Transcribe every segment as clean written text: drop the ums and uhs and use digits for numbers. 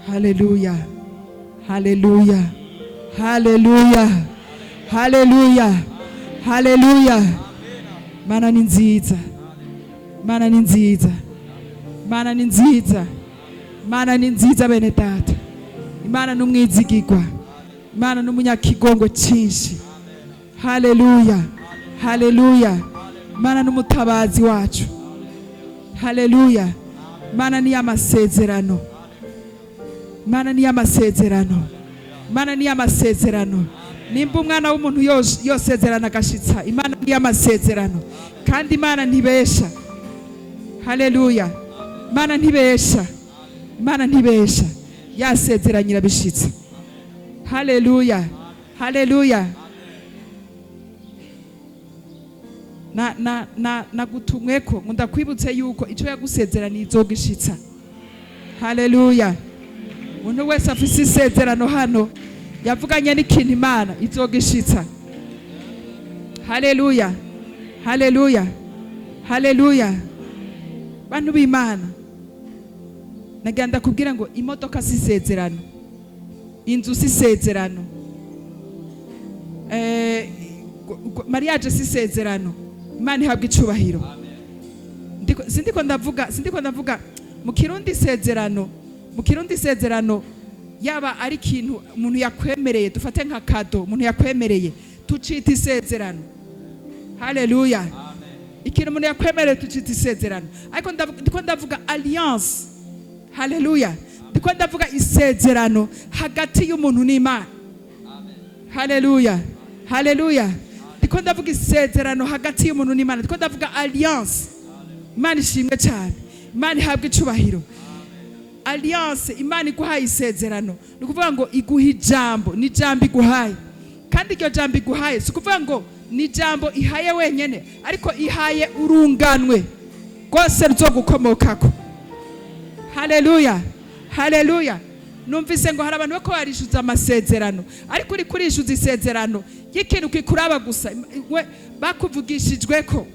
Haleluya. Haleluya. Haleluya. Haleluya. Haleluya. Mana ni nziza. Mana ni nziza. Mana ni nziza. Mana ni nziza bene data. Imana n'umwizigirwa. Imana n'umunyakigongo cyinshi. Haleluya. Haleluya. Imana n'umutabazi wacu. Haleluya. Imana ni amasezerano. Imana ni amasezerano. Imana ni amasezerano. Nimba umwana w'umuntu yosezerana agashitsa, Imana ni amasezerano. Kandi Imana ntibesha. Haleluya. Imana ntibesha. Imana ntibesha. Yasezeranyira bishitse. Haleluya. Haleluya. Nagutumweko ngo ndakwibutse yuko icyo yagusezeraniye izogishitsa. Haleluya. Umuntu wese afise isezerano hano yavuganye n'ikintu Imana izogishitsa. Haleluya. Haleluya. Haleluya. Bantu b'Imana, nagenda kubwira ngo imodoka si isezerano, inzu si isezerano, mariage si isezerano. Imana ihabwa icubahiro. Sindiko ndavuga mu Kirundi isezerano, mu Kirundi isezerano yaba ari ikintu umuntu yakwemereye, dufate nka kado umuntu yakwemereye, tucita isezerano. Haleluya. Ikintu umuntu yakwemereye tucita isezerano. Ariko ndiko ndavuga alliance. Haleluya. Ndiko ndavuga isezerano hagati y'umuntu n'Imana. Haleluya. Haleluya. Ndiko ndavuga isezerano hagati y'umuntu n'Imana. Ndiko ndavuga alliance. Imana ishimwe cyane. Imana ihabwa icubahiro. Alliance, Imana iguhaye isezerano. Ni kuvuga ngo iguha ijambo, ni jambo iguhaye. Kandi iryo jambo iguhaye si kuvuga ngo ni jambo ihaye wenyene, ariko ihaye urunganwe rwose ruzogukomokako. Haleluya. Haleluya. Numvise ngo hari abantu bako barishuza amasezerano, ariko uri kurishuza isezerano y'ikintu kikuraba gusa. Bakuvugishijweko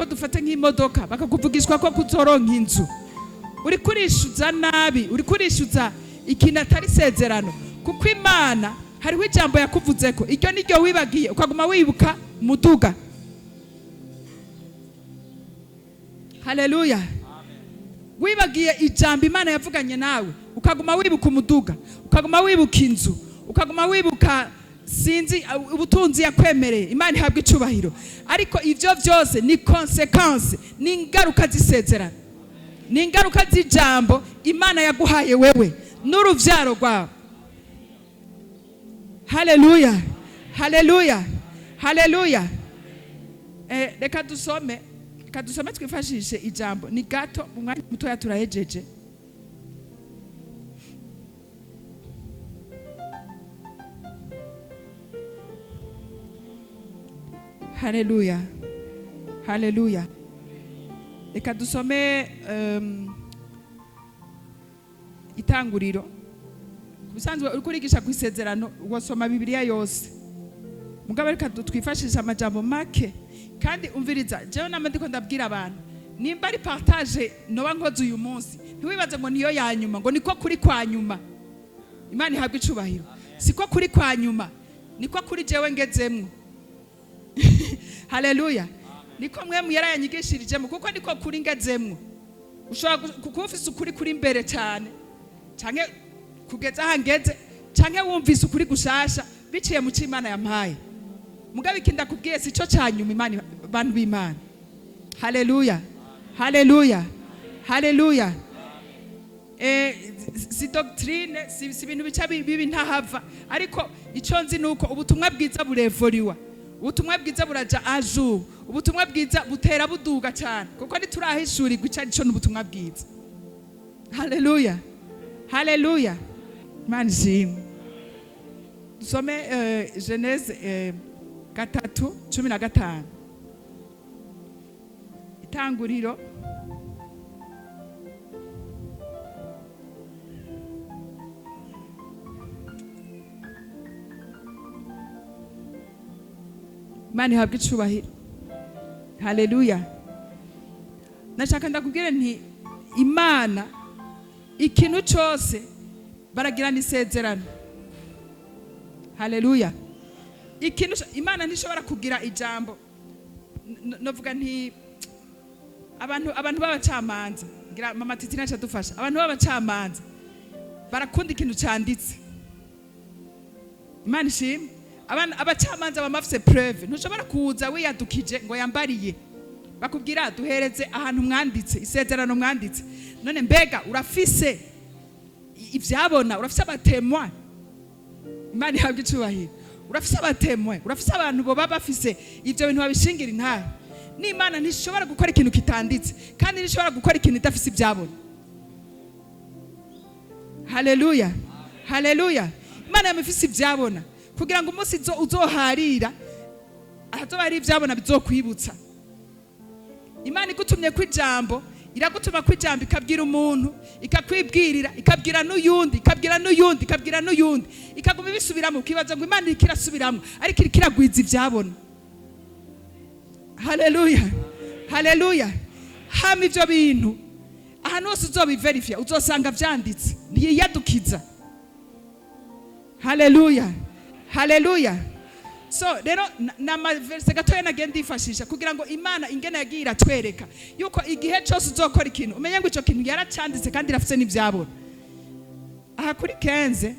dufate nk'imodoka, bakakuvugishwa ko kuzoronka inzu. Uri kurishuza nabi, uri kurishuza ikintu atari isezerano. Kuko Imana hariho ijambo yakuvuzeko, iryo niryo wibagiye ukaguma wibuka muduga. Haleluya. Wibagiye ijambo Imana yavuganye nawe, ukaguma wibuka umuduga, ukaguma wibuka inzu, ukaguma wibuka sinzi ubutunzi yakwemereye. Imana ihabwa icubahiro. Ariko ivyo vyose ni consequence, ni ingaruka z'isezerano, ni ingaruka z'ijambo Imana yaguhaye wewe n'uruvyaro rwawe. Haleluya. Haleluya. Haleluya. Reka dusome twifashishe ijambo. Ni gato umwanya mutoya turahejeje. Haleluya. Haleluya. Reka dusome Itanguriro. Kubisanzwe uri kurigisha ku isezerano wasoma Bibiliya yose. Mugabo reka twifashisha amajambo make. Kandi umviriza, jewe nama ndiko ndabwira abantu, nimba ari partage noba nkoze uyu munsi, ntiwibaze ngo niyo ya nyuma, ngo niko kuri kwa nyuma. Imana ihabwa icubahiro. Siko kuri kwa nyuma, niko kuri jewe ngezemwo. Haleluya. Niko mwe yarayanyigishirije kuko niko kuri ngezemwo. Ushobora kukufisa ukuri kuri imbere cyane, canke kugeza hangeze, canke wumvise ukuri gushasha biciye mu cy'Imana yampaye. Mugabe ikinda kubwiye sico cyanyuma Imana, bantu b'Imana. Haleluya. Haleluya. Haleluya. Si doctrine, si bintu bica bibi ntahava, ariko ico nzi nuko ubutumwa bwiza burevoriwa. Ubutumwa bwiza buraja aju. Ubutumwa bwiza butera buduga cyane, kuko ntiturahishura igice cyo n'ubutumwa bwiza. Haleluya. Haleluya. Imana ishimwe. Dusome Genèse 3:15. Itanguriro Imana ihabwa icubahiro. Haleluya. Nashaka ndakubwira nti Imana ikintu cyose baragirana isezerano. Haleluya. Imana ntishobora kugira ijambo novuga nti abantu b'abacamanza, ngira mama Titi naca dufasha. Abantu b'abacamanza barakunda ikintu cyanditse. Imana ishimwe. Abacamanza bamafise preuve. Ntushobora kuza wiyadukije ngo yambariye. Bakubwira duhereze ahantu mwanditse, isezerano mwanditse. None mbega urafise ivyabona, urafise abatemwa. Imana ihabwa icubahiro. Urafise abatemwe, urafise abantu bo bafise ivyo bintu babishingira intahe. N'Imana ntishobora gukora ikintu kitanditse, kandi ntishobora gukora ikintu idafise ivyabona. Haleluya. Haleluya. Imana yamufise ivyabona kugira ngo umunsi uzoharira ahazoba hari ivyabona bizokwibutsa. Imana igutumye kw'ijambo, iragutuma kw'ijambo ikabwira umuntu, ikakwibwirira, ikabwira n'uyundi, ikabwira n'uyundi, ikabwira n'uyundi, ikaguma ibisubiramo ukibaza ngo Imana iriko irasubiramo ariko iriko iragwiza ivyabona. Haleluya. Haleluya. Hama ivyo bintu ahantu hose uzobiverifya uzosanga vyanditse, ntiyiyadukiza. Haleluya. Haleluya. So rero n'amaverse gatoya nagenda ifashisha kugira ngo Imana ingene yagiye iratwereka yuko igihe cyose uzokora ikintu umenye ngo ico kintu yaracanditse kandi irafise n'ivyabona. Aha kuri 15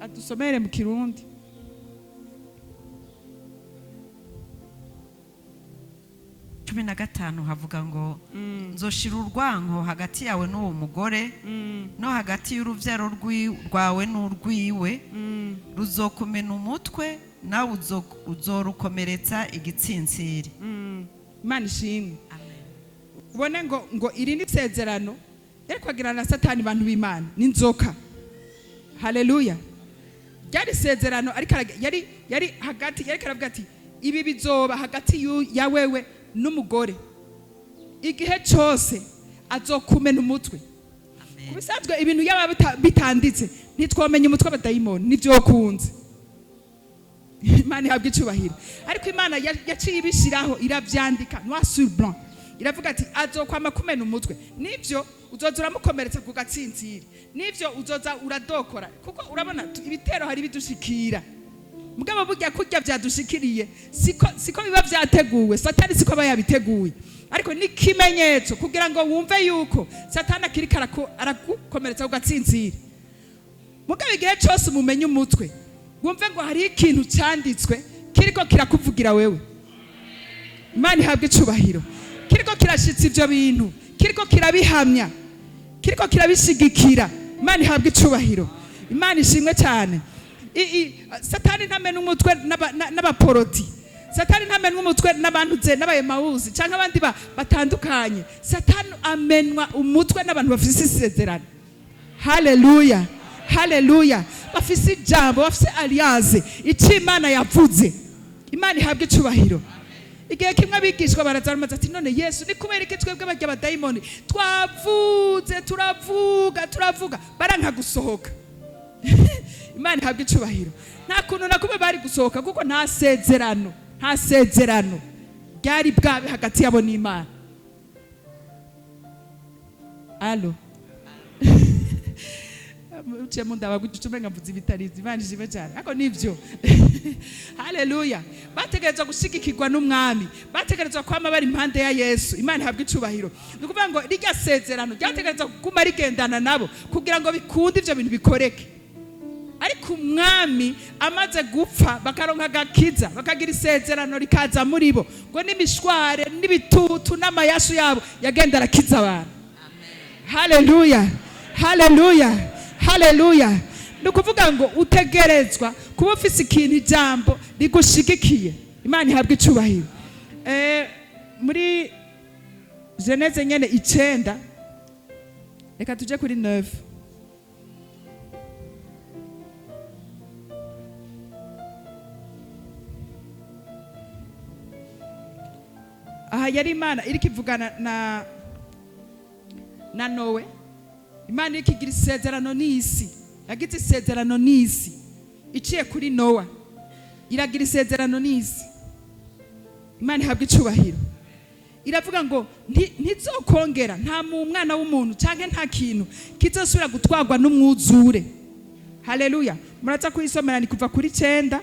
adusomere mu Kirundi. cumi na gatanu havuga ngo nzoshira urwanko hagati yawe n'uwo mugore no hagati y'uruvyaro rwawe n'urwiwe ruzokumena umutwe nawe uzorukomeretsa igitsintsiri. Imana ishimwe. Ubone ngo iri ni sezerano ariko agirana na Satani bantu b'Imana n'inzoka. Haleluya. Ryari sezerano ariko yari hagati, yari karavuga ati ibi bizoba hagati ya wewe n'umugore igihe cyose azokumena umutwe. Kubisanzwe ibintu yaba bitanditse ntitwomenya umutwe abadayimoni nivyo kunze. Imana ihabwa icubahiro. Ariko Imana yaciye ibishiraho iravyandika noir sur blanc. Iravuga ati azokwama kumena umutwe. Nivyo uzoza uramukomeretsa ku gatsintsiri. Nivyo uzoza uradokora kuko urabona ibitero hari bidushikira. Mugabo burya kurya vyadushikiriye siko biba vyateguwe. Satani siko aba yabiteguye. Ariko ni kimenyetso kugira ngo wumve yuko Satani akirika aragukomeretsa ku gatsintsiri. Mugabo igihe cyose umumenye umutwe wumve ngo hari ikintu cyanditswe kiriko kirakuvugira wewe. Imana ihabwe icubahiro. Kiriko kirashitsa ivyo bintu, kiriko kirabihamya, kiriko kirabishigikira. Imana ihabwe icubahiro. Imana ishimwe cyane. Satani ntamena umutwe n'abaporoti. Satani ntamena umutwe n'abantu n'abayemawuzi cyangwa abandi batandukanye. Satani amenwa umutwe n'abantu bafise isezerano. Haleluya. Haleluya. Bafise ijambo, bafise alliance, icyo Imana yavuze. Imana ihabwe icubahiro. Igihe kimwe abigishwa barazaramaza ati none Yesu ni kubera iki twebwe barya abadayimoni twavuze turavuga baranka gusohoka. Imana ihabwe icubahiro. Nta kuntu nakube bari gusohoka kuko nta sezerano ryari bwabe hagati yabo n'Imana. Allo. Uciye mu ndabagucume ngavuze ibitarizi Imana ishimwe cyane. Ako nivyo. Haleluya. Bategerezwa gushigikirwa n'umwami. Bategerezwa kwama bari impande ya Yesu. Imana ihabwe icubahiro. Nukuvuga ngo rirya sezerano ryategerezwa kuguma rigendana nabo kugira ngo bikunde ivyo bintu bikoreke. Ariko umwami amaze gupfa bakaronka gakiza bakagira isezerano rikaza muri bo ngo n'imishware n'ibitutu n'amayashu yabo yagenda arakiza abantu. Haleluya. Haleluya. Haleluya. Nukuvuga ngo utegerezwa kuba ufise ikintu ijambo rigushigikiye. Imana ihabwe icubahiro. Muri Geneze nyene 9 reka tuje kuri 9. Aha yari Imana iriko ivugana na Nowe. Imana iriko igira isezerano n'isi. Yagize isezerano n'isi iciye kuri Nowa. Iragira isezerano n'isi. Imana ihabwe icubahiro. iravuga ngo ntizokongera nta mu mwana w'umuntu cyangwa nta kintu kizosubira gutwarwa n'umwuzure. Haleluya. Muraza kuyisomera ni kuva kuri 9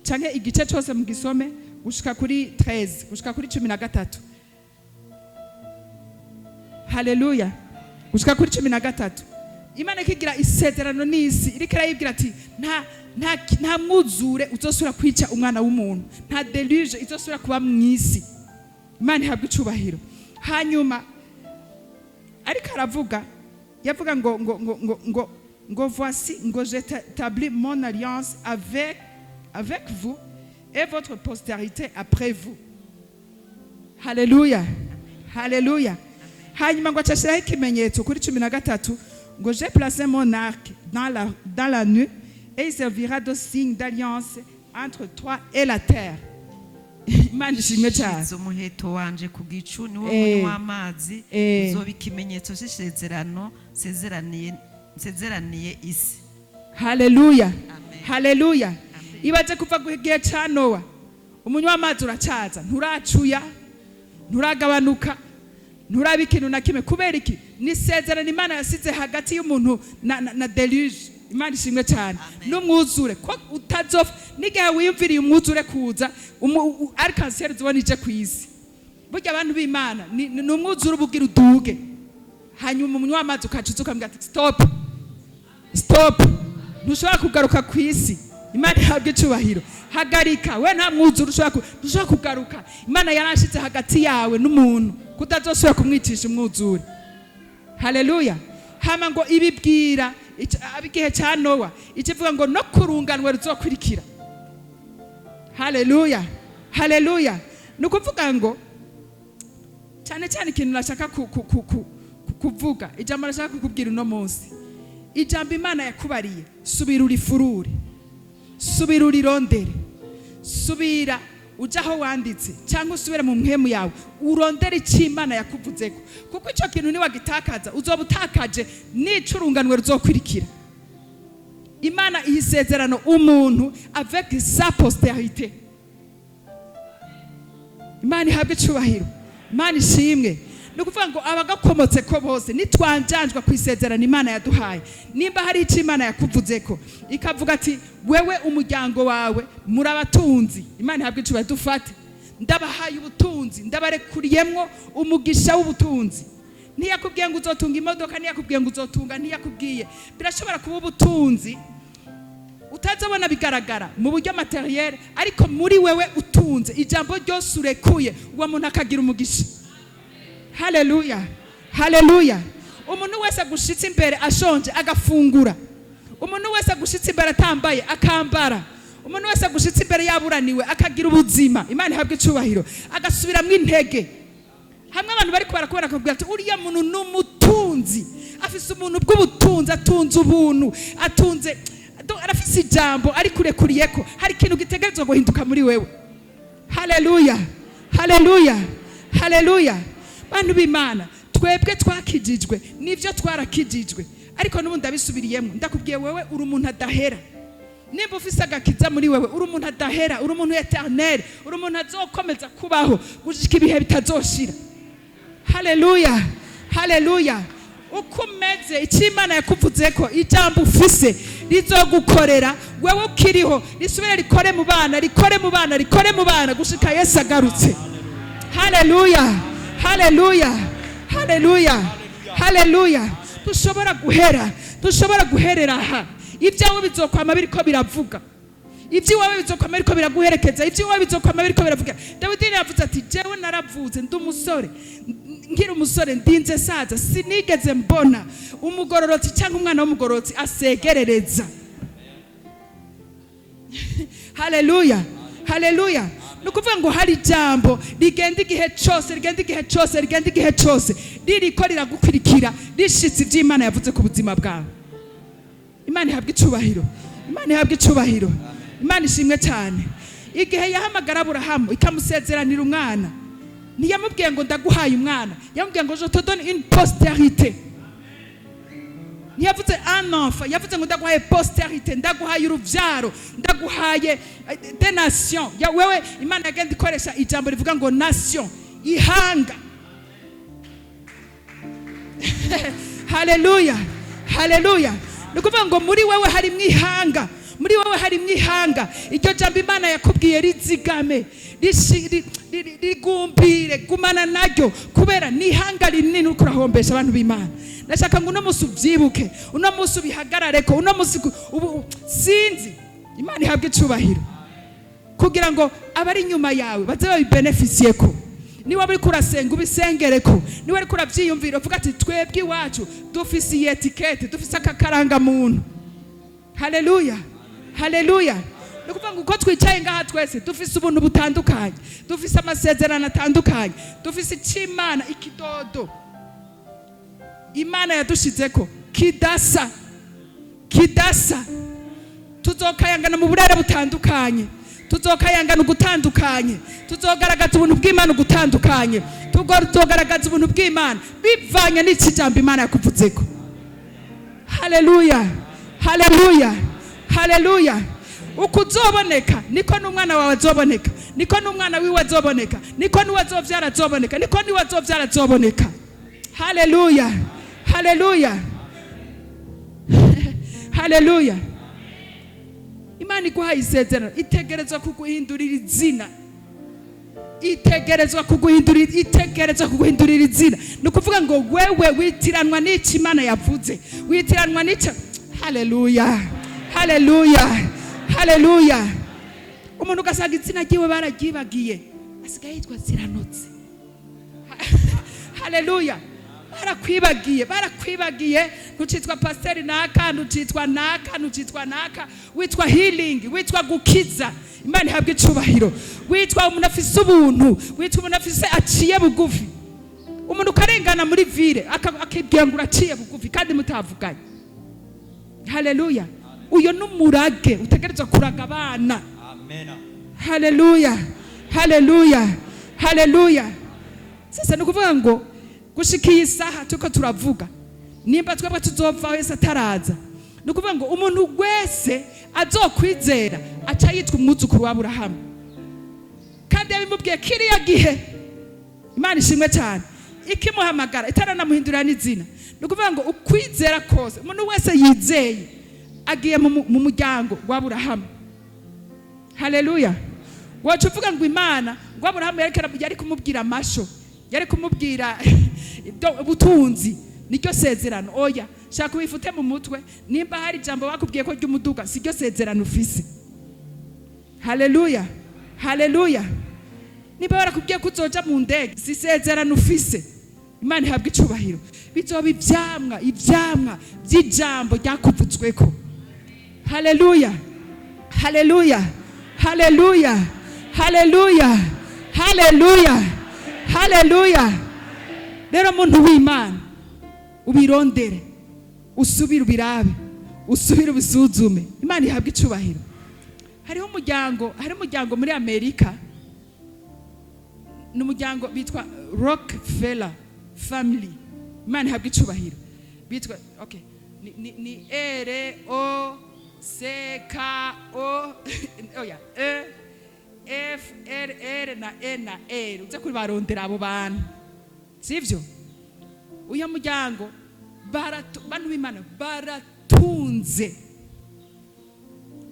cyangwa igice cyose mu gisome gushika kuri 13 gushika kuri 13. Haleluya. Gushika kuri 13. Imana ikigira isezerano n'isi iriko irayibwira ati nta mwuzure uzosubira kwica umwana w'umuntu, nta deluge izosubira kuba mw'isi. Imana ihabwa icubahiro. Hanyuma ariko aravuga yavuga ngo voici ngo j'établis mon alliance avec vous et votre postérité après vous. Haleluya. Haleluya. Hanyuma ngo acashiraho ikimenyetso kuri 13 ngo j'ai placé mon arc dans la nuit et il servira de signe d'alliance entre toi et la terre. Imana ishimwe cyane. Umuheto wanje ku gicu niwo munyu w'amazi uzoba ikimenyetso cy'isezerano sezeraniye isi. Haleluya. Haleluya. Ibaje kuva ku gihe cya Nowa umunyu w'amazi uracaza nturacuya nturagabanuka nturaba ikintu na kimwe kubera iki ni isezerano Imana yasize hagati y'umuntu na deluge. Imana ishimwe cyane. N'umwuzure ko utazopfa n'igihe wiyumviriye umwuzure kuza arikanseri zibonije ku isi. Burya abantu b'Imana ni umwuzure ubugira uduge hanyuma umunyu w'amazi ukacuza ukambwira ati stop ntushobora kugaruka ku isi. Imana ihabwa icubahiro. Hagarika we nta mwuzure ushobora kugaruka. Imana yarashitse hagati yawe n'umuntu kutazosubira kumwicisha umwuzure. Haleluya. Hama ngo ibibwira abigihe cya Nowa ikivuga ngo no kurunganwa ruzokurikira. Haleluya. Haleluya. Nukuvuga ngo cyane ikintu nashaka kuvuga ijambo nashaka kukubwira uno munsi. Ijambo Imana yakubariye subira urifurure, subira urirondere, subira ujaho wanditse cyangwa usubire mu mpemu yawe urondere icyo Imana yakuvuzeko kuko icyo kintu ni wagitakaza uzoba utakaje n'icurunganwe ruzokurikira. Imana ihizezerano umuntu avec sa postérité. Imana ihabwe icubahiro. Imana ishimwe. Nukuvuga ngo abagakomotse ko bose nitwanjanjwa kwisezerano Imana yaduhaye nimba hari icyo Imana yakuvuzeko ikavuga ati wewe umuryango wawe murabatunzi. Imana ihabwe icubahiro. Dufate ndabahaye ubutunzi ndabarekuriyemwo umugisha w'ubutunzi. Ntiyakubwiye ngo uzotunga imodoka, ntiyakubwiye ngo uzotunga, ntiyakubwiye birashobora kuba ubutunzi utazabona bigaragara mu buryo materiel ariko muri wewe utunze ijambo ryose urekuye uwo muntu akagira umugisha. Haleluya. Haleluya. Umuntu wese agushitse imbere ashonje agafungura. Umuntu wese agushitse imbere atambaye akambara. Umuntu wese agushitse imbere yaburaniwe akagira ubuzima. Imana ihabwe icubahiro. Agasubiramwe intege. Hamwe abantu bari kubara akabwira ati uriya muntu n'umutunzi. Afise umuntu bw'ubutunzi atunze ubuntu atunze arafise ijambo ari kurekuriyeko hari ikintu gitegerezwa guhinduka muri wewe. Haleluya. Haleluya. Haleluya. Bantu b'Imana twebwe twakijijwe nivyo twarakijijwe ariko n'ubundi abisubiriyemo ndakubwiye wewe uri umuntu adahera. Nimba ufise agakiza muri wewe uri umuntu adahera, uri umuntu eternel, uri umuntu azokomeza kubaho gushika ibihe bitazoshira. Haleluya. Haleluya. Ukumeze icyo Imana yakuvuzeko ijambo ufise rizogukorera wewe ukiriho risubire rikore mu bana gushika Yesu agarutse. Haleluya. Haleluya. Haleluya. Haleluya. Dushobora guherera aha. Ibyawe bizokwama biriko biravuga. Ibyiwawe bizokwama biriko biraguherekeza. Ibyiwawe bizokwama biriko biravuga. Dawidi yavuze ati jewe naravuze ndi umusore. Ngira umusore ndinze saza sinigeze mbona umugororotsi cyangwa umwana w'umugororotsi asegerereza. Haleluya. Haleluya. Nukuvuga ngo hari jambo rigenda igihe cyose ririko riragukurikira rishitse iby'Imana yavuze ku buzima bwawe. Imana ihabwe icubahiro. Imana ihabwe icubahiro. Imana ishimwe cyane. Igihe yahamagara Aburahamu ikamusezeranira umwana ntiyamubwiye ngo ndaguhaye umwana, yamubwiye ngo je te donne une postérité. Ntiyavuze un enfant, yavuze ngo ndaguhaye postérité, ndaguhaye uruvyaro, ndaguhaye des nations. Ya wewe Imana yagenda ikoresha ijambo rivuga ngo nation. ihanga. Haleluya, haleluya. Nukuvuga ngo muri wewe harimo ihanga, muri wewe harimo ihanga. Iryo jambo Imana yakubwiye rizigame, rigumbire, gumana naryo, kubera ni ihanga rinini uriko urahombesha abantu b'Imana. Ndashaka ngo uno munsi ubyibuke, uno munsi ubihagarareko, uno munsi sinzi Imana ihabwe icubahiro, kugira ngo abari inyuma yawe baze babibenefisiyeko. Niba uri kurasenga ubisengereko, niba uri kurabyiyumvira uvuga ati twebwe iwacu dufise iyi etikete, dufise akakaranga muntu. Haleluya, haleluya. Nukuvuga ngo uko twicaye ngaha twese dufise ubuntu butandukanye, dufise amasezerano atandukanye, dufise ic'Imana, ikidodo Imana yadushizeko kidasa, kidasa. Tuzokayangana mu burere butandukanye, tuzokayangana ugutandukanye, tuzogaragaza ubuntu bw'Imana ugutandukanye, tuzogaragaza ubuntu bw'Imana bivanye n'iki jambo Imana yakuvuzeko. Haleluya, haleluya, haleluya. Uko uzoboneka niko n'umwana wawe azoboneka, niko n'umwana wiwe azoboneka, niko niwe azovyara azoboneka, niko niwe azovyara azoboneka. Haleluya, haleluya, haleluya. Imana iguhaye isezerano, itegerezwa kuguhindurira izina, itegerezwa kuguhindurira izina. Nukuvuga ngo wewe witiranwa n'iki Imana yavuze, witiranwa n'iki. Haleluya, haleluya, haleluya. Umuntu ugasanga izina ryiwe baragibagiye, asigaye yitwa Ziranotse. Haleluya. Barakwibagiye, ntucitwa pasiteri naka, ntucitwa naka, ntucitwa naka, witwa healing, witwa gukiza. Imana ihabwe icubahiro. Witwa umuntu afise ubuntu, witwa umuntu afise aciye bugufi. Umuntu ukarengana muri vire akibwira ngo uraciye bugufi kandi mutavuganye. Haleluya. Uyo n'umurage utegerezwa kuraga abana. Amen. Haleluya, haleluya, haleluya. Sasa nukuvuga ngo gushika iyi saha tuko turavuga, nimba twebwe tuzova wese ataraza, nukuvuga ngo umuntu wese azokwizera aca yitwa umwuzukuru wa Aburahamu. Kandi yabimubwiye kiriya gihe, Imana ishimwe cyane, ikimuhamagara itaranamuhindurira n'izina. Nukuvuga ngo ukwizera kose, umuntu wese yizeye agiye mu muryango wa Aburahamu. Haleluya. Wacu uvuga ngo Imana, ngo Aburahamu yari kumubwira amasho, yari kumubwira ubutunzi, niryo sezerano. Oya, shaka wifute mu mutwe, nimba hari jambo bakubwiye ko ry'umuduga siryo sezerano ufise. Haleluya, haleluya. Nimba barakubwiye ko uzoja mu ndege si sezerano ufise. Imana ihabwe icubahiro. Bizoba ivyamwa by'ijambo ryakuvutsweko. Haleluya, haleluya, haleluya, haleluya, haleluya, haleluya. Rero muntu w'Imana ubirondere, usubire ubirabe, usubire ubisuzume. Imana ihabwe icubahiro. Hariho umuryango muri Amerika, n'umuryango bitwa Rockefeller family. Imana ihabwe icubahiro. Bitwa okay, ni ROCKO oya FRR na N na R. Uze kuri barondera abo bantu, sivyo? Uyo muryango bantu b'Imana baratunze,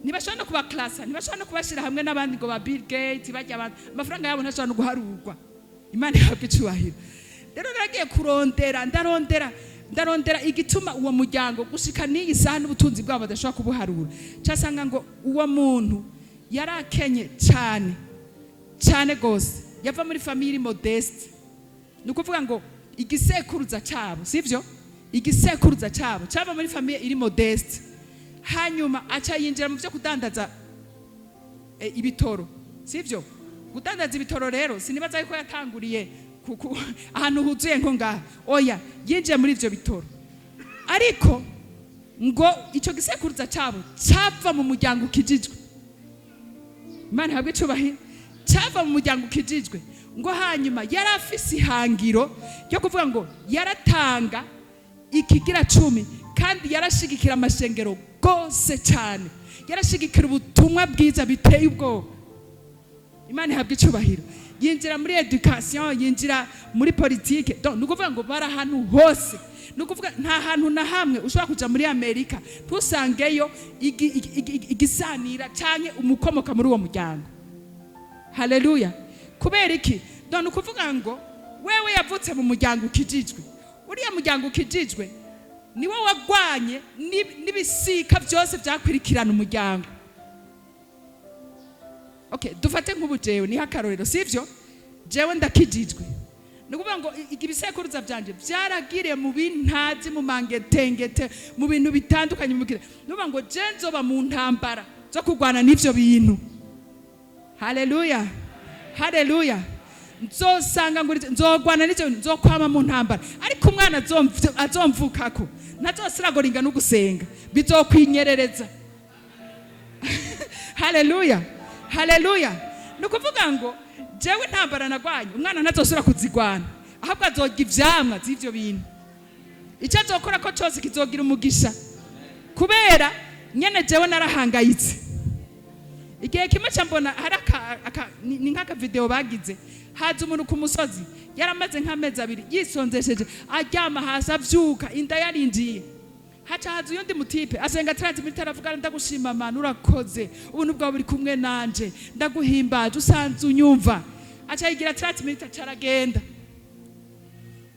ntibashobora no kuba klasa, ntibashobora no kubashira hamwe n'abandi ngo ba Bill Gates bajya abantu, amafaranga yabo ntashobora no guharurwa. Imana ihabwe icubahiro. Rero naragiye kurondera, ndarondera igituma uwo muryango gushika n'iyi saha n'ubutunzi bwabo badashobora kubuharura. Cyasanga ngo uwo muntu yarakenye cyane gose, yava muri family modeste. Nukuvuga ngo igisekuruza cyabo, sivyo? Igisekuruza cyabo cyava muri famille iri modeste, hanyuma aca yinjira mu byo kudandaza ibitoro, sivyo? Gudandaza ibitoro rero sinibaza yuko yatanguriye ahantu huzuye nko ngaha. Oya, yinjiye muri ivyo bitoro, ariko ngo ico gisekuruza cyabo cyava mu muryango ukijijwe. Imana ihabwe icubahiro. Cyava mu muryango ukijijwe, ngo hanyuma yarafise ihangiro ryo kuvuga ngo yaratanga ikigira 10, kandi yarashigikira amashengero gose cyane, yarashigikira ubutumwa bwiza biteye ubwoba. Imana ihabwe icubahiro. yinjira muri education, yinjira muri politique. Donc nukuvuga ngo bara ahantu hose. Nukuvuga nta hantu na hamwe ushobora kuja muri Amerika tusangeyo igisanira canke umukomoka muri uwo muryango. Haleluya. Kubera iki? Donc nukuvuga ngo wewe yavutse mu muryango ukijijwe. Uriya muryango ukijijwe niwe wagwanye n'ibisika byose byakwirikirana umuryango. Okay, dufate nk'ubu jewe ni hakarorero sivyo? Jewe ndakijijwe. Nukuvuga ngo ibisekuruza byanje byaragiriye mu bintazi mu mangetengete mu bintu bitandukanye mu kire. Nukuvuga ngo je nzoba mu ntambara zo kugwana n'ivyo bintu. Haleluya. Haleluya. Nzosanga ngo nzogwana n'ivyo nzokwama mu ntambara. Ariko umwana azomvukako ntazosiragoringa no gusenga bizokwinyerereza. Haleluya. Haleluya. Nukuvuga ngo jewe ntambara nagwanye umwana ntazosura kuzigwana ahubwo azoga ivyamwa z'ivyo bintu. Icyo azokora ko cyose kizogira umugisha kubera nyene jewe narahangayitse. Igihe kimwe cyambona haraka ni nkaka video bagize haza umuntu ku musozi yaramaze nk'amezi 2 yisonzesheje aryama hasi avyuka inda yarinjiye. Hacha yundi mutipe asenga 30 minutes aravuga ndagushima mana urakoze ubuntu bwawe buri kumwe nanje ndaguhimbaje usanze unyumva. Acha yigira 30 minutes acaragenda.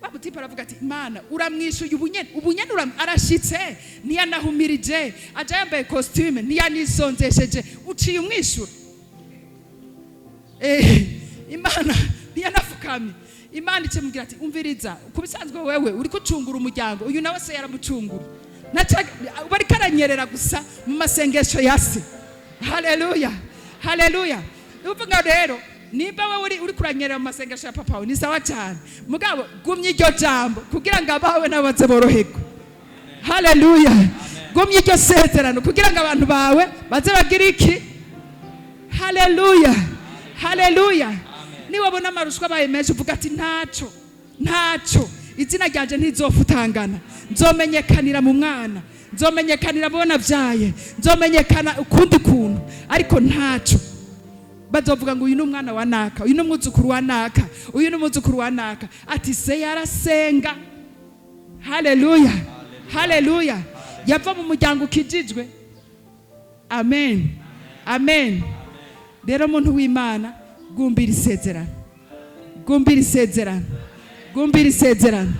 Babutipe aravuga ati mana uramwishuye ubunyene arashitse ntiyanahumirije aja yambaye costume ntiyanisonzesheje uciye umwishura. Imana ntiyanafukamye. Imana icemubwira ati umviriza kubisanzwe wewe uri kucungura umuryango uyu nawe se yaramucungura. Bari karanyerera gusa mu masengesho yase. Haleluya. Haleluya. Uvuga rero nimba wewe uri kuranyerera mu masengesho ya papa we ni sawa cyane. Mugabo gumye iryo jambo kugira ngo abawe nabaze boroherwe. Haleluya. Gumye iryo sezerano kugira ngo abantu bawe baze bagira iki? Haleluya. Haleluya. Niba bona marushwa baye menshi uvuga ati ntaco izina ryanje ntizofutangana. Nzomenyekanira mu mwana, nzomenyekanira bona vyaye, nzomenyekana ukundi kuntu ariko ntaco. Bazovuga ngo uyu n'umwana wa naka, uyu n'umwuzukuru wa naka, uyu n'umwuzukuru wa naka. Ati se yarasenga. Haleluya. Haleluya. Yava mu muryango ukijijwe. Amen. Amen. Rero muntu w'Imana gumbira isezerano. Gumbira isezerano. Gumbira isezerano.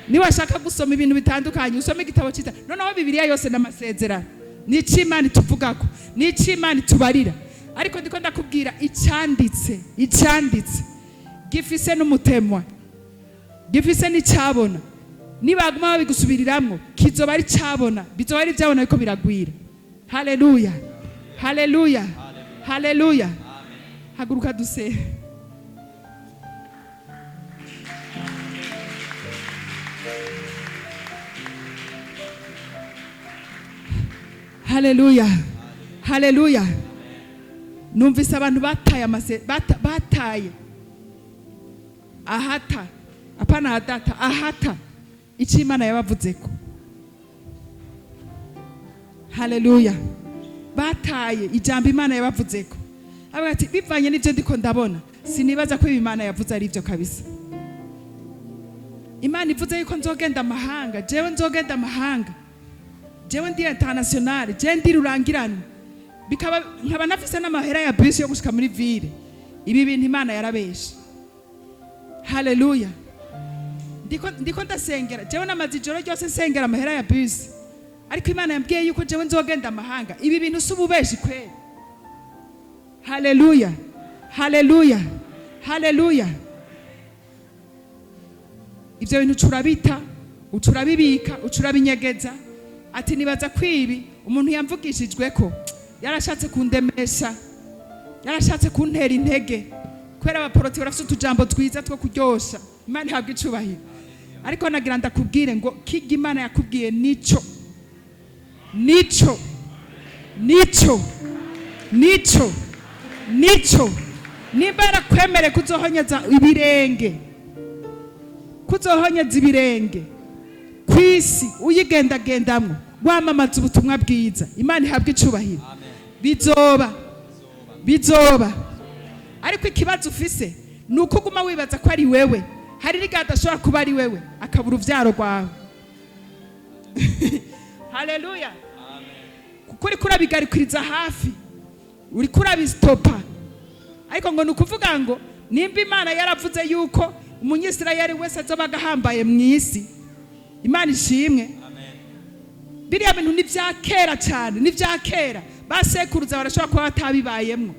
Niba washaka gusoma ibintu bitandukanye usome igitabo cita noneho Bibiliya yose n'amasezerano. Nici Imana ituvugako, nici Imana itubarira. Ariko ndiko ndakubwira icyanditse gifise n'umutemwa, gifise n'icyabona. Nibaguma babigusubiriramwo kizoba ari cyabona, bizoba ari byabona biko biragwira. Haleluya. Haleluya. Haleluya. Haguruka duse. Haleluya. Haleluya. Numvise abantu bataye ahata apana adata ahata icyo Imana yabavuzeko. Haleluya. Bataye ijambo Imana yabavuzeko. Avuga ati bivanye n'ibyo ndiko ndabona sinibaza ko Imana yavuze ari byo kabisa. Imana ivuze yuko nzogenda amahanga, jewe nzogenda amahanga, jewe ndi international, je ndi rurangirana, bikaba nkaba nafise n'amahera ya bisi yo gushika muri ville. Ibi bintu Imana yarabeshe. Haleluya. Ndiko ndasengera, jewe n'amazijoro ryose nsengera amahera ya bisi, ariko Imana yambwiye yuko jewe nzogenda amahanga. Ibi bintu sububeshi kweli. Haleluya. Haleluya. Haleluya. Ibyo bintu ucurabita, ucurabibika, ucurabinyegeza. Ati nibaza kwibi umuntu yamvugishijwe ko yarashatse kundemesha, yarashatse kuntera intege. Kwera abaporoti barafite utujambo twiza two kuryosha. Imana ihabwe icubahiro. Ariko nagira ndakubwire ngo kiga Imana yakubwiye nico. Nico. Nico. Nico. Nico. Nimba yarakwemere kuzohonyeza ibirenge, kuzohonyeza ibirenge kwisi uyigendagendamwo wamamaza ubutumwa bwiza, Imana ihabwe icubahiro. Bizoba. Ariko ikibazo ufise ni uko uguma wibaza ko ari wewe. Hari n'igihe adashobora kuba ari wewe akabura urubyaro rwawe. Haleluya. Kuko uri kurabigarikiriza hafi, uri kurabisitopa. Ariko ngo ni ukuvuga ngo nimba Imana yaravuze yuko umunyisirayeli wese azoba agahambaye mu isi, Imana ishimwe. Biriya bintu ni bya kera cyane, ni bya kera. Basekuruza barashobora kuba batabibayemwo,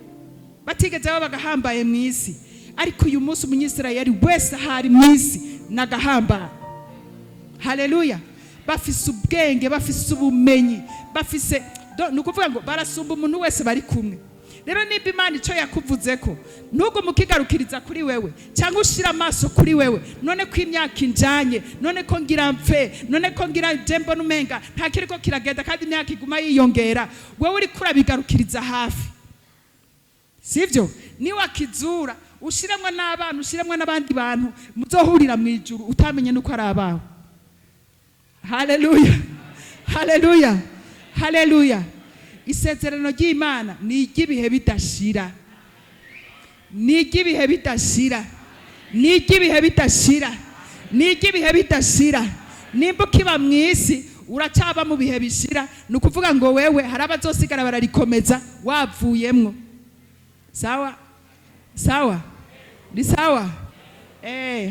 batigeze baba bagahambaye mu isi. Ariko uyu munsi umunyisirayeli wese ahari mu isi nagahambara. Haleluya. Bafise ubwenge, bafise ubumenyi, bafise ni ukuvuga ngo barasumba umuntu wese bari kumwe. Rero nimba Imana icyo yakuvuze ko nubwo mukigarukiriza kuri wewe cyangwa ushira amaso kuri wewe, none ko imyaka injanye, none ko ngira mfe, none ko ngira jembo numenga nta kiriko kiragenda kandi imyaka iguma yiyongera, wewe uri kurabigarukiriza hafi. Sivyo? Ni wakizura ushiremwe n'abana, ushiremwe n'abandi bantu muzohurira mu ijuru utamenye nuko ari abawe. Haleluya. Haleluya. Haleluya. Isezerano ry'Imana ni iry'ibihe bidashira. Ni iry'ibihe bidashira. Ni iry'ibihe bidashira. Ni iry'ibihe bidashira. Nimba ukiba mu isi uracaba mu bihe bishira, ni ukuvuga ngo wewe hari abazosigara bararikomeza wavuyemwo. Sawa? Sawa? Ni sawa?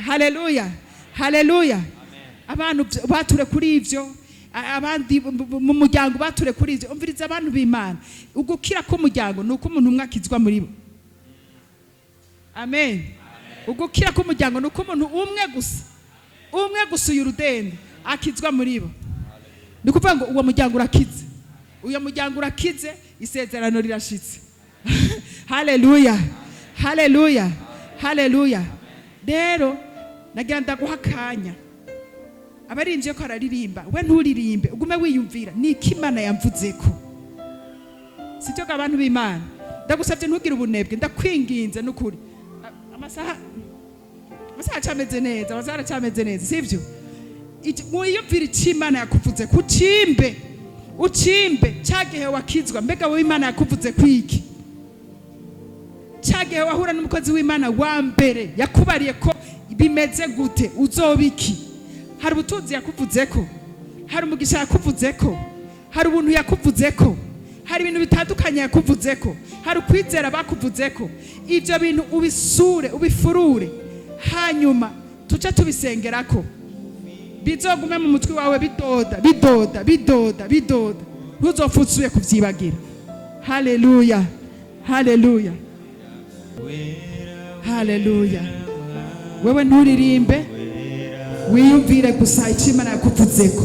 Haleluya. Haleluya. Abantu bature kuri ivyo, abandi mu muryango bature kuri ivyo. Umviriza abantu b'Imana, ugukira ko muryango nuko umuntu umwe akizwa muri bo. Amen. Ugukira ko muryango nuko umuntu umwe gusa y'urudende akizwa muri bo. Ni kuvuga ngo uwo muryango urakize, uyo muryango urakize, isezerano rirashitse. Haleluya. Haleluya. Haleluya. Rero nagira ndaguha akanya, abarinje ko araririmba, we nturirimbe, ugume wiyumvira niki Imana yamvuzeko. Sibyo abantu b'Imana, ndagusabye ntugire ubunebwe, ndakwinginze n'ukuri. Amasaha acameze neza, amasaha acameze neza, sibyo? Mwiyumvira iki Imana yakuvuze, ucimbe cyagihe wakizwa. Mbega wowe Imana yakuvuze kwiki? Cyagihe wahura n'umukozi w'Imana wa mbere yakubariye ko bimeze gute, uzobiki? Hari ubutunzi yakuvuzeko, hari umugisha yakuvuzeko, hari ubuntu yakuvuzeko, hari ibintu bitandukanye yakuvuzeko, hari ukwizera bakuvuzeko. Ibyo bintu ubisure, ubifurure, hanyuma tuce tubisengerako, bizogume mu mutwe wawe bidoda, ntuzopfutsuye kuvyibagira. Haleluya. Haleluya. Haleluya. Wewe nturirimbe, wiyumvire gusa icyo Imana yakuvuzeko,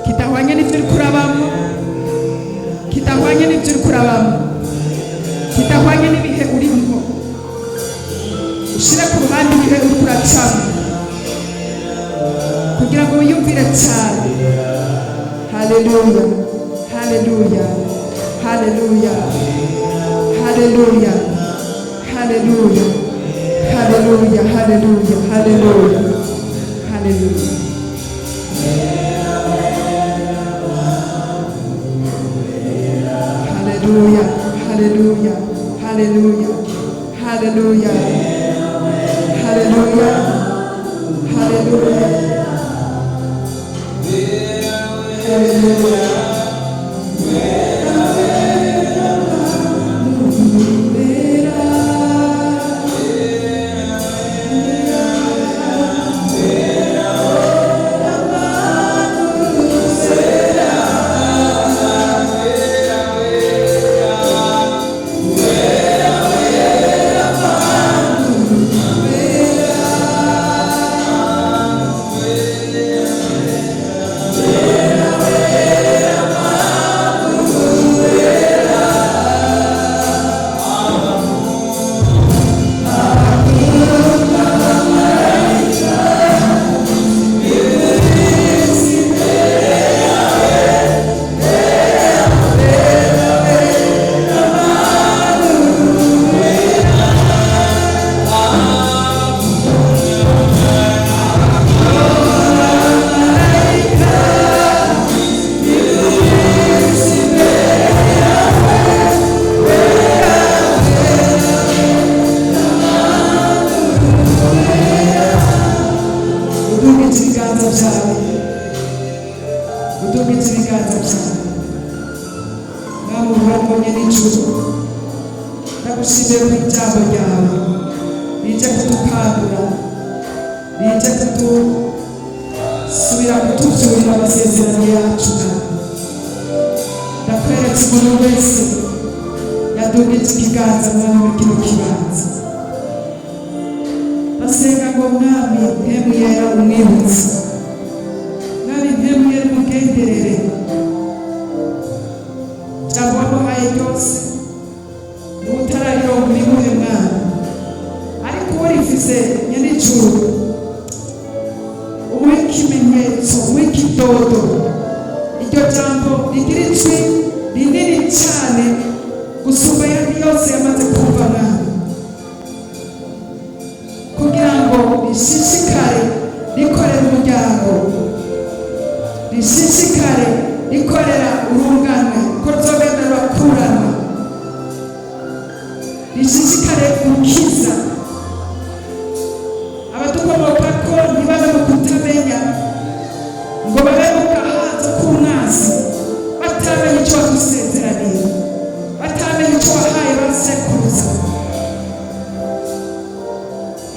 kidahwanye n'ibyo uri kurabamo, kidahwanye n'ibyo uri kurabamo, kidahwanye n'ibihe urimo. Ushire ku ruhande ibihe uri kuracamo kugira ngo wiyumvire cyane. Haleluya. Haleluya. Haleluya. Haleluya. Haleluya. Haleluya. Haleluya. Haleluya. Haleluya. Haleluya. Haleluya. Haleluya. Haleluya. Haleluya. Haleluya. Haleluya. Yeah. ndadugije ibiganza byawe mwami urongomye n'ijuru ndagushimiye ku ijambo ryawe rije kudukangura rije kudusubira kutubyurira amasezerano yacu mwami ndakweretse umuntu wese yadugije ikiganza mwami muri kino kibanza basenga ngo mwami mpemu yera umwibutse mwami mpemu yera umugenderere jambo wamuhaye ryose ubutararirongo bimuhe mwami ariko urifise nyenijuru umuhe ikimenyetso umuhe ikidodo iryo jambo rigira ijwi rinini cyane gusumba ayandi yose yamaze kumva mwami kugira ngo rishishikare rikorera umuryango rishishikare rikorera urunganwe ko ruzogenda rurakuranwa rishishikare gukiza abadukomokako ntibabe mu kutamenya ngo babe mu gahato k'umwanzi batamenye icyo wadusezeraniye batamenye icyo wahaye basekuruza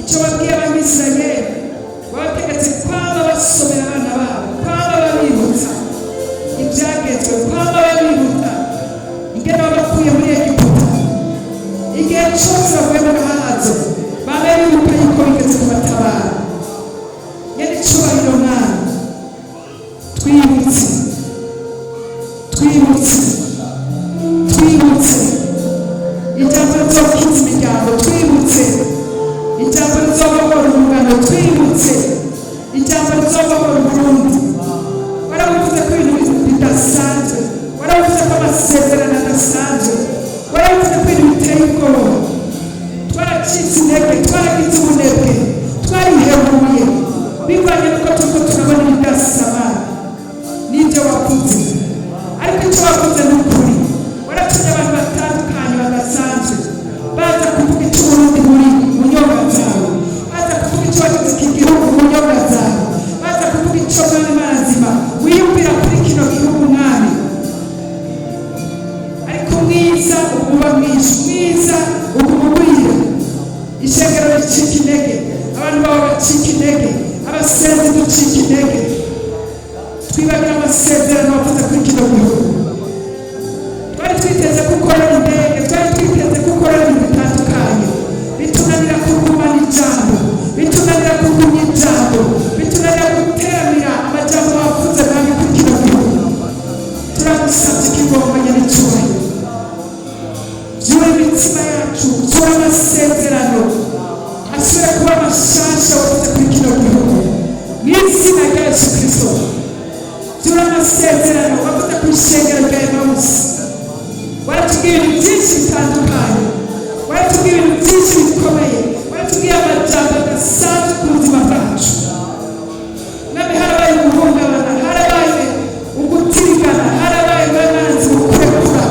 icyo wabwiye abamisirayeli wabategetse kwaba basomera abana babo kwaba babibutsa ibyagezwe kwaba babibutsa ingene wabakuye muri egiputa igihe cyose bavuye mu gahazo babe bibuka yuko bigeze kubatabara nyene icubahiro mwami twibutse ijambo rizokiza imiryango twibutse ijambo rizobohora urungano twibutse ijambo rizobohora uburundi waravuze ko ibintu bidasanzwe waravuze ko amasezerano adasanzwe waravuze ko ibintu biteye ubwoba twaracitse intege twaragize ubunebwe twarihebuye bivanye nuko turiko turabona ibidasamana n'ibyo wavuze ariko icyo wavuze ni ukuri waratumye abantu batandukanye badasanzwe baza kuvuga icyo uburundi buri mu nyonga zawe baza kuvuga icyo wagize iki gihugu mu nyonga zawe baza kuvuga icyo mwami mazima wiyumvira kuri kino gihugu mwami ariko mwiza uba mwinshi mwiza ukumugwira ishengero ricika intege abantu bawe bacika intege abasenzi ducika intege twibagira amasezerano wavuze kuri kino gihugu twari twiteze gukorera indege twari twiteze gukorera ibintu bitandukanye bitunanira kugumana ijambo bitunanira kugumya ijambo bitunanira guteramira amajambo wavuze mwami kuri kino gihugu turagusabye ikigonganye n'icyubahiro byura imitima yacu byura amasezerano asubire kuba amashasha wavuze kuri kino gihugu mu izina rya Yesu Kristo byura amasezerano wavuze ku ishengero rya Emawusi waratubwiye ibintu byinshi bitandukanye waratubwiye ibintu byinshi bikomeye waratubwiye amajambo adasanzwe ku buzima bwacu mwami harabaye uguhungabana harabaye ugutirigana harabaye n'amanzi gukurekura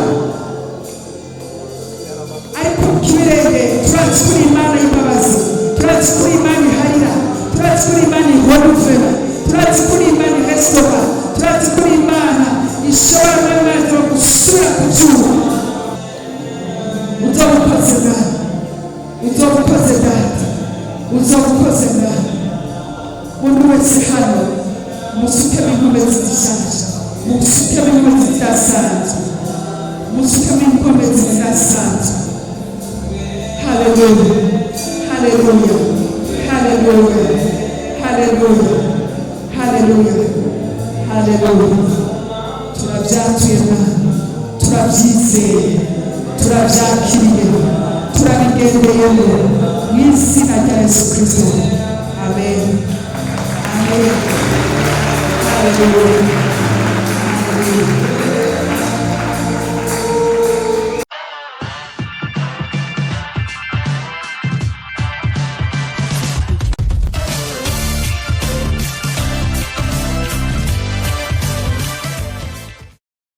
ariko kibirenge turazi kuri imana y'imbabazi turazi kuri imana iharira turazi kuri imana ihoruvera turazi kuri imana irestora turazi kuri imana ishobora n'amazi yo gusubira ku byuma uzobukoze mwami uzobukoze data uzobukoze mwami umuntu wese hano musukemo inkomezi zishasha musukemo inkomezi zidasanzwe musukemo inkomezi zidasanzwe haleluya haleluya haleluya haleluya haleluya haleluya turabyatuye mwami turabyizeye turabyakiriye turabigendeyemo mu izina rya Yesu Kristo amen amen haleluya haleluya